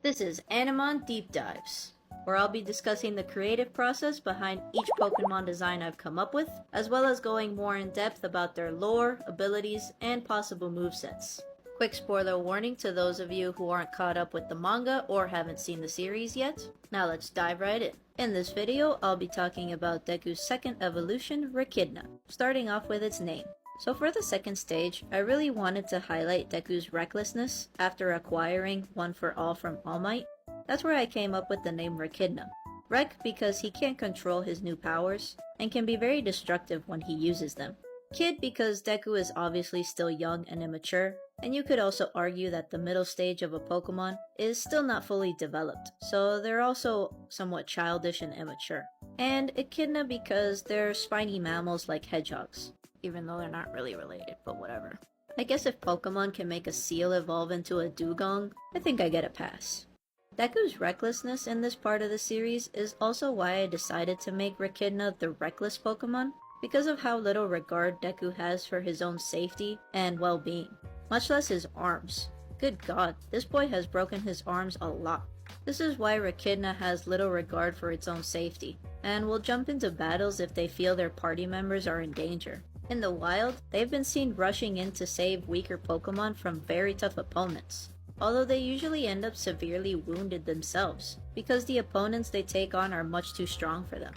This is Animons Deep Dives, where I'll be discussing the creative process behind each Pokemon design I've come up with, as well as going more in depth about their lore, abilities, and possible movesets. Quick spoiler warning to those of you who aren't caught up with the manga or haven't seen the series yet. Now let's dive right in. In this video, I'll be talking about Deku's second evolution, Wrekidna, starting off with its name. So for the second stage, I really wanted to highlight Deku's recklessness after acquiring One for All from All Might. That's where I came up with the name Wrekidna. Wreck because he can't control his new powers, and can be very destructive when he uses them. Kid because Deku is obviously still young and immature, and you could also argue that the middle stage of a Pokemon is still not fully developed, so they're also somewhat childish and immature. And Echidna because they're spiny mammals like hedgehogs, even though they're not really related, but whatever. I guess if Pokemon can make a seal evolve into a dugong, I think I get a pass. Deku's recklessness in this part of the series is also why I decided to make Wrekidna the reckless Pokemon, because of how little regard Deku has for his own safety and well-being, much less his arms. Good god, this boy has broken his arms a lot. This is why Wrekidna has little regard for its own safety, and will jump into battles if they feel their party members are in danger. In the wild, they've been seen rushing in to save weaker Pokemon from very tough opponents, although they usually end up severely wounded themselves, because the opponents they take on are much too strong for them.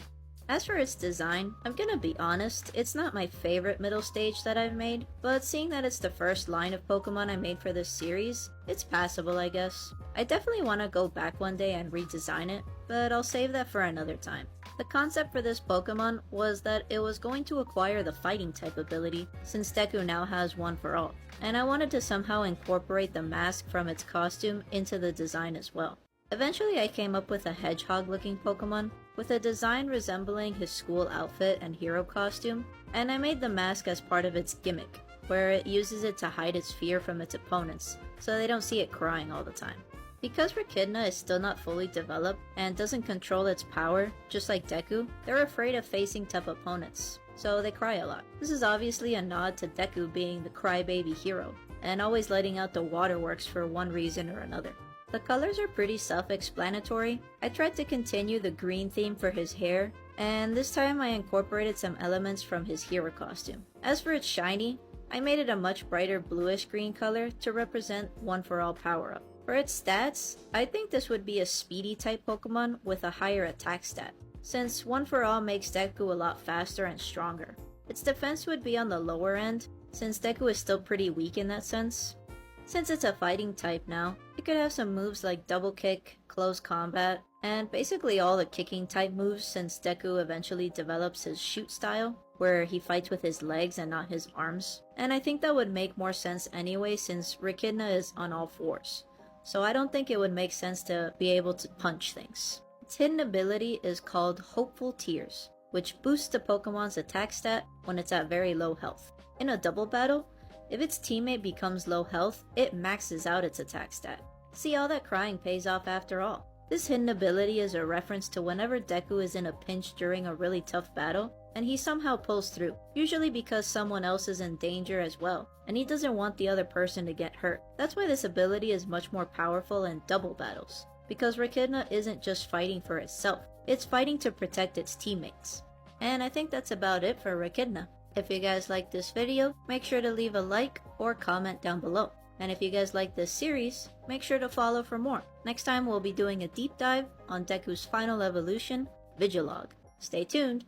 As for its design, I'm gonna be honest, it's not my favorite middle stage that I've made, but seeing that it's the first line of Pokemon I made for this series, it's passable I guess. I definitely want to go back one day and redesign it, but I'll save that for another time. The concept for this Pokemon was that it was going to acquire the fighting type ability, since Deku now has One for All, and I wanted to somehow incorporate the mask from its costume into the design as well. Eventually I came up with a hedgehog looking Pokemon, with a design resembling his school outfit and hero costume, and I made the mask as part of its gimmick, where it uses it to hide its fear from its opponents, so they don't see it crying all the time. Because Wrekidna is still not fully developed and doesn't control its power, just like Deku, they're afraid of facing tough opponents, so they cry a lot. This is obviously a nod to Deku being the crybaby hero, and always letting out the waterworks for one reason or another. The colors are pretty self-explanatory. I tried to continue the green theme for his hair, and this time I incorporated some elements from his hero costume. As for its shiny, I made it a much brighter bluish green color to represent One for All power-up. For its stats, I think this would be a speedy type Pokemon with a higher attack stat, since One for All makes Deku a lot faster and stronger. Its defense would be on the lower end, since Deku is still pretty weak in that sense. Since it's a fighting type now, it could have some moves like double kick, close combat, and basically all the kicking type moves since Deku eventually develops his shoot style, where he fights with his legs and not his arms. And I think that would make more sense anyway since Wrekidna is on all fours, so I don't think it would make sense to be able to punch things. Its hidden ability is called Hopeful Tears, which boosts the Pokemon's attack stat when it's at very low health. In a double battle, if its teammate becomes low health, it maxes out its attack stat. See, all that crying pays off after all. This hidden ability is a reference to whenever Deku is in a pinch during a really tough battle, and he somehow pulls through, usually because someone else is in danger as well, and he doesn't want the other person to get hurt. That's why this ability is much more powerful in double battles, because Wrekidna isn't just fighting for itself, it's fighting to protect its teammates. And I think that's about it for Wrekidna. If you guys like this video, make sure to leave a like or comment down below. And if you guys like this series, make sure to follow for more. Next time we'll be doing a deep dive on Deku's final evolution, Vigilog. Stay tuned!